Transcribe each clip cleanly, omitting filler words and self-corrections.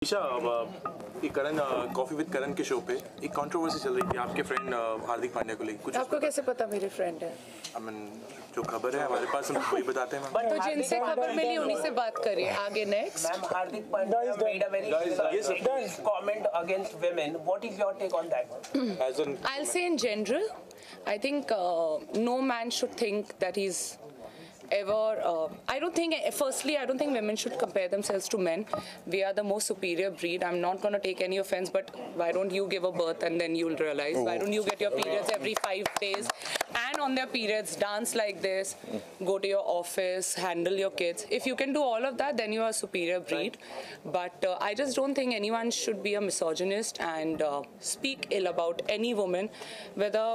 ईशा, एक करण coffee with करण के show पे एक कंट्रोवर्सी चल रही थी आपके फ्रेंड हार्दिक पांड्या को लेकर। कुछ आपको कैसे पता मेरे फ्रेंड है? जो खबर है हमारे पास हम वही बताते हैं मैम। तो जिनसे खबर मिली उन्हीं से बात करिए। आगे next. Ma'am, Hardik Pandya made a very comment against women. What is your take on that? I'll say in general, I think no man should think that he's ever. I don't think. Firstly, I don't think women should compare themselves to men. We are the most superior breed. I'm not gonna take any offense, but why don't you give a birth and then you'll realize? Why don't you get your periods every 5 days? And on their periods, dance like this, go to your office, handle your kids. If you can do all of that, then you are a superior breed. But I just don't think anyone should be a misogynist and speak ill about any woman, whether.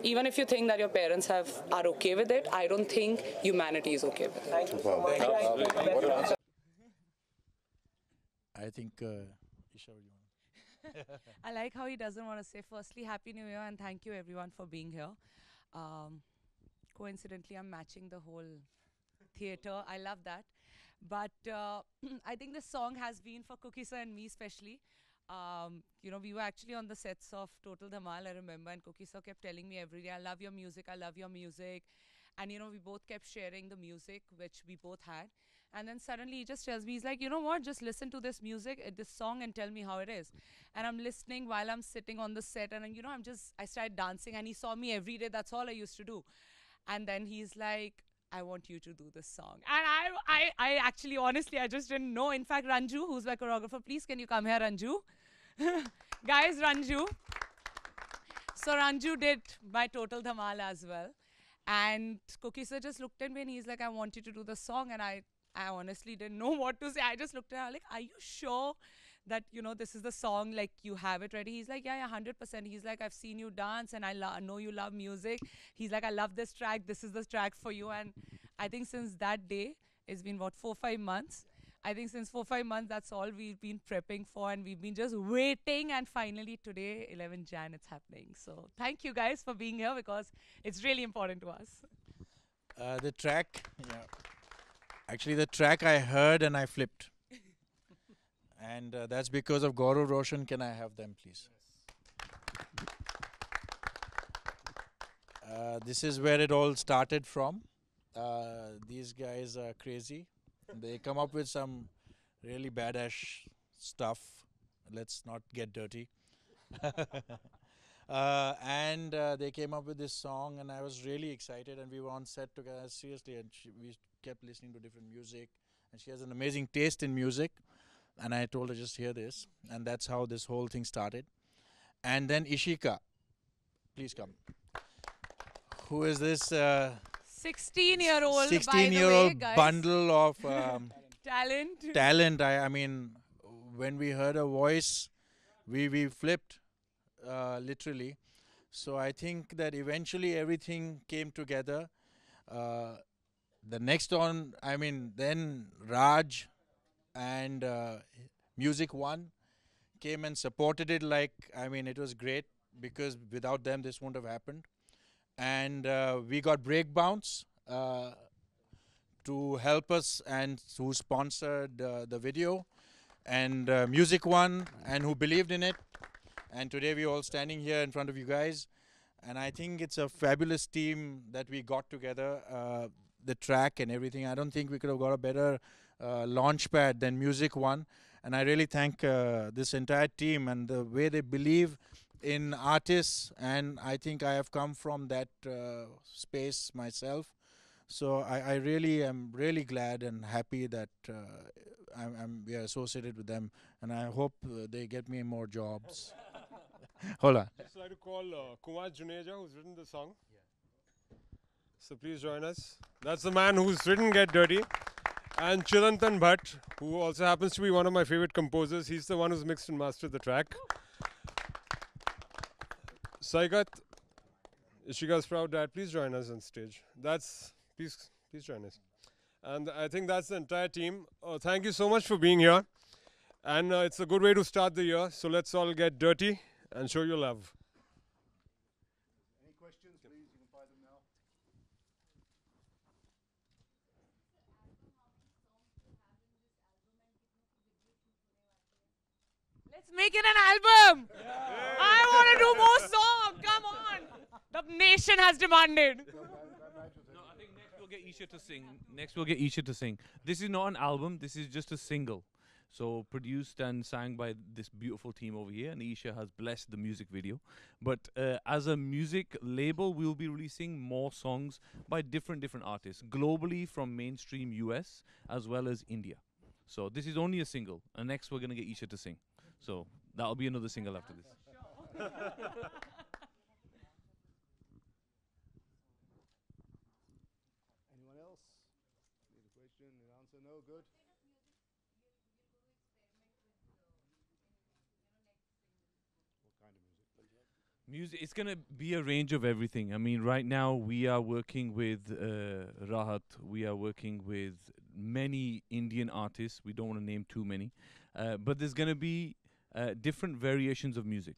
Even if you think that your parents are okay with it, I don't think humanity is okay with it. Thank you so much. I think Isha, will you want? I like how he doesn't want to say, firstly, Happy New Year and thank you everyone for being here. Coincidentally, I'm matching the whole theatre. I love that. But I think this song has been for Cookie Sir and me especially. You know, we were actually on the sets of Total Dhamal, I remember, and Cookie Sir kept telling me every day, I love your music, I love your music. And, you know, we both kept sharing the music, which we both had. And then suddenly he just tells me, he's like, you know what, just listen to this music, this song, and tell me how it is. And I'm listening while I'm sitting on the set, and, you know, I started dancing, and he saw me every day, that's all I used to do. And then he's like, I want you to do this song. And I actually, honestly, I just didn't know. In fact, Ranju, who's my choreographer, please can you come here, Ranju? Guys, Ranju. So Ranju did my Total Dhamal as well. And Cookie Sir just looked at me and he's like, I want you to do the song. And I honestly didn't know what to say. I just looked at her like, are you sure that, you know, this is the song, like you have it ready? He's like, yeah, 100%. He's like, I've seen you dance and I know you love music. He's like, I love this track. This is the track for you. And I think since that day, it's been what, 4-5 months. I think since 4-5 months, that's all we've been prepping for, and we've been just waiting, and finally today, 11 Jan, it's happening. So thank you guys for being here because it's really important to us. The track, yeah. Actually, the track I heard and I flipped. And that's because of Gaurav Roshan. Can I have them, please? This is where it all started from. These guys are crazy. They come up with some really badass stuff. Let's not get dirty. And they came up with this song, and I was really excited. And we were on set together, seriously, and we kept listening to different music. And she has an amazing taste in music. And I told her, just hear this. And that's how this whole thing started. And then Ishika, please come. Who is this? 16-year-old, 16-year-old bundle of talent. Talent. I mean, when we heard her voice, we flipped, literally. So I think that eventually everything came together. The next on, I mean, then Raj and Music One came and supported it. Like, I mean, it was great because without them, this wouldn't have happened. And we got Break Bounce to help us and who sponsored the video, and Music One, and who believed in it. And today we're all standing here in front of you guys. And I think it's a fabulous team that we got together, the track and everything. I don't think we could have got a better launch pad than Music One. And I really thank this entire team and the way they believe in artists, and I think I have come from that space myself. So I really am really glad and happy that we are associated with them, and I hope they get me more jobs. Hold on. I'd just like to call Kumar Juneja, who's written the song. So please join us. That's the man who's written Get Dirty. And Chirantan Bhatt, who also happens to be one of my favorite composers. He's the one who's mixed and mastered the track. Saigat, Ishika's proud dad, please join us on stage. Please join us. And I think that's the entire team. Thank you so much for being here. And it's a good way to start the year. So let's all get dirty and show your love. Any questions, please? You can fire them now. Let's make it an album. I want to do more songs. Come on. The nation has demanded. No, I think next we'll get Isha to sing. Next we'll get Isha to sing. This is not an album. This is just a single. So produced and sang by this beautiful team over here, and Isha has blessed the music video. But as a music label, we'll be releasing more songs by different artists globally, from mainstream US as well as India. So this is only a single, and next we're gonna get Isha to sing. So that'll be another single after this. Anyone else? Need a question, an answer? No? Good. What kind of music? Music, it's gonna be a range of everything. I mean, right now we are working with Rahat. We are working with many Indian artists. We don't want to name too many, but there's gonna be different variations of music.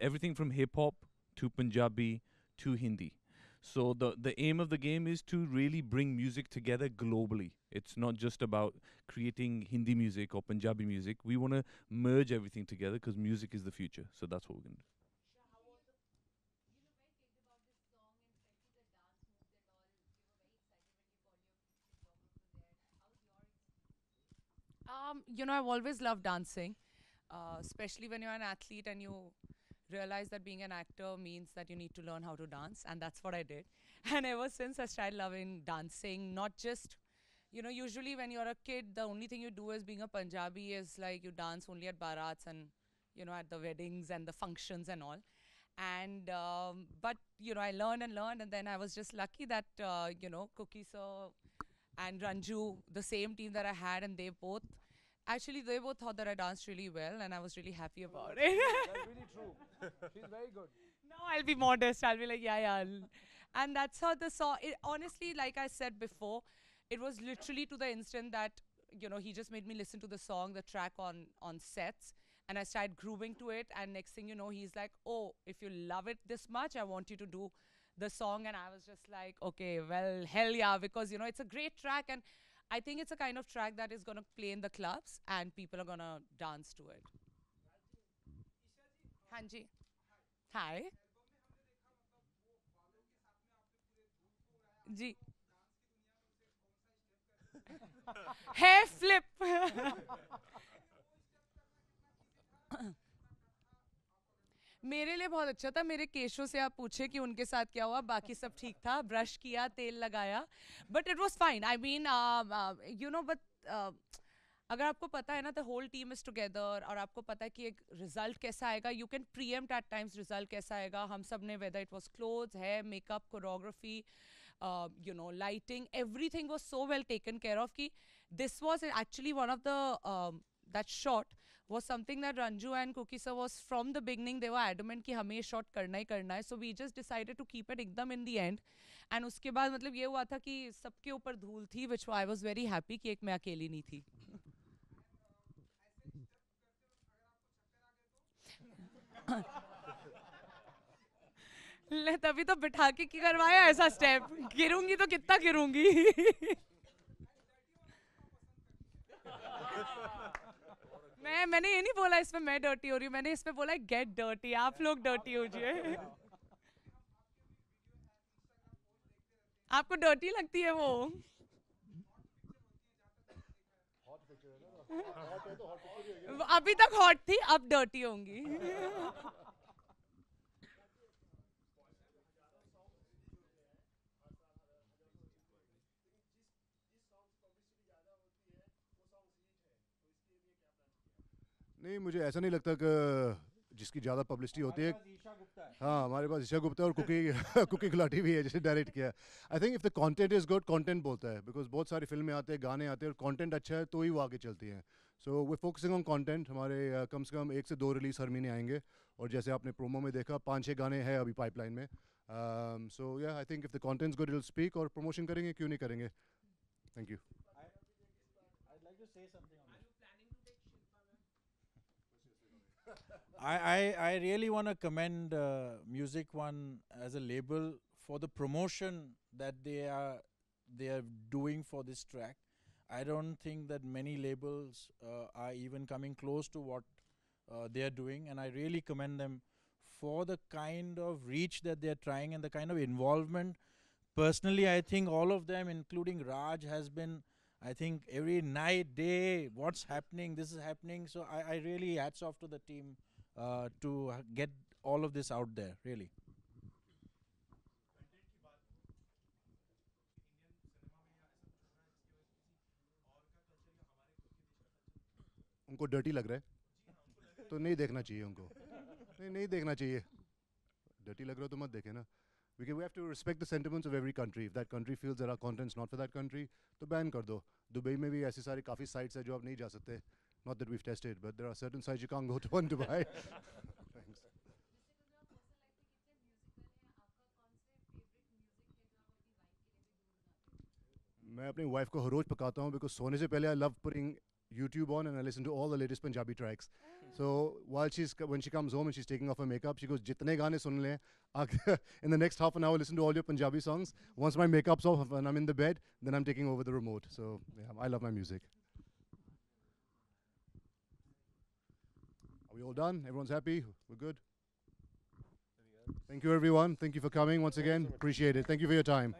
Everything from hip hop to Punjabi to Hindi. So the aim of the game is to really bring music together globally. It's not just about creating Hindi music or Punjabi music. We want to merge everything together because music is the future. So that's what we're gonna do. I've always loved dancing, especially when you're an athlete and you realize that being an actor means that you need to learn how to dance, and that's what I did. And ever since I started loving dancing, not just, usually when you're a kid, the only thing you do as being a Punjabi is like you dance only at barats and, at the weddings and the functions and all. And, but, I learned, and then I was just lucky that, Cookie sir and Ranju, the same team that I had, and they both thought that I danced really well, and I was really happy about it. That's really true. She's very good. No, I'll be modest. I'll be like, yeah. And that's how the song, honestly, like I said before, it was literally to the instant that, he just made me listen to the song, the track on sets, and I started grooving to it. And next thing you know, he's like, oh, if you love it this much, I want you to do the song. And I was just like, okay, well, hell yeah, because, it's a great track. And I think it's a kind of track that is going to play in the clubs and people are going to dance to it. Hanji. Hi. Ji. Hair flip. मेरे लिए बहुत अच्छा था. मेरे केशों से आप पूछे कि उनके साथ क्या हुआ. बाकी सब ठीक था. ब्रश किया, तेल लगाया. But it was fine. I mean, but अगर आपको पता है ना, the whole team is together और आपको पता है कि एक result कैसा आएगा, you can preempt at times result कैसा आएगा. हम सब ने, whether it was clothes, hair, makeup, choreography, lighting, everything was so well taken care of कि this was actually one of the, that shot was something that Ranju and Cookie sir was from the beginning, they were adamant कि हमें ये shot करना ही करना है. So we just decided to keep it एकदम in the end. And उसके बाद मतलब ये हुआ था कि सबके ऊपर धूल थी, which I was very happy कि एक मैं अकेली नहीं थी. ले तभी तो बिठा के की करवाया ऐसा स्टेप. गिरूंगी तो कितना गिरूंगी. मैंने ये नहीं बोला इसमें मैं डर्टी हो रही हूँ. मैंने इसमें बोला गेट डर्टी. आप लोग डर्टी हो जाइए. आपको डर्टी लगती है वो? अभी तक हॉट थी, अब डर्टी होंगी. नहीं, मुझे ऐसा नहीं लगता कि जिसकी ज़्यादा पब्लिसिटी होती है. हाँ, हमारे पास ईशा गुप्ता और कुकी गुलाटी भी है जिसे डायरेक्ट किया. I think if the content is good, content बोलता है. बिकॉज बहुत सारी फिल्में आते हैं, गाने आते हैं, और कंटेंट अच्छा है तो ही वो आगे चलती हैं. So we focusing on content. हमारे कम से कम 1 से 2 रिलीज हर महीने आएंगे. और जैसे आपने प्रोमो में देखा, 5-6 गाने हैं अभी पाइपलाइन में. सो या I think if the content is good, it will speak. और प्रमोशन करेंगे, क्यों नहीं करेंगे. Thank you. I really want to commend Music One as a label for the promotion that they are doing for this track. I don't think that many labels are even coming close to what they are doing, and I really commend them for the kind of reach that they're trying and the kind of involvement. Personally, I think all of them, including Raj, has been, I think, every night, day, what's happening, this is happening. So I really hats off to the team to get all of this out there, really. उनको dirty लग रहा है तो नहीं देखना चाहिए उनको नहीं देखना चाहिए डर्टी लग रहा हो तो मत देखें ना because we have to respect the sentiments of every country. If that country feels that our content's not for that country, तो ban कर दो. दुबई में भी ऐसी सारी काफ़ी sites है जो आप नहीं जा सकते. Not that we've tested, but there are certain sites you can't go to in Dubai. Thanks. मैं अपनी wife को हर रोज पकाता हूँ because सोने से पहले I love putting YouTube on and I listen to all the latest Punjabi tracks. So when she comes home and she's taking off her makeup, she goes, "Jitne gaane sun le, in the next half an hour, listen to all your Punjabi songs. Once my makeup's off and I'm in the bed, then I'm taking over the remote." So yeah, I love my music. Are we all done? Everyone's happy? We're good? Thank you, everyone. Thank you for coming once again. Appreciate it. Thank you for your time.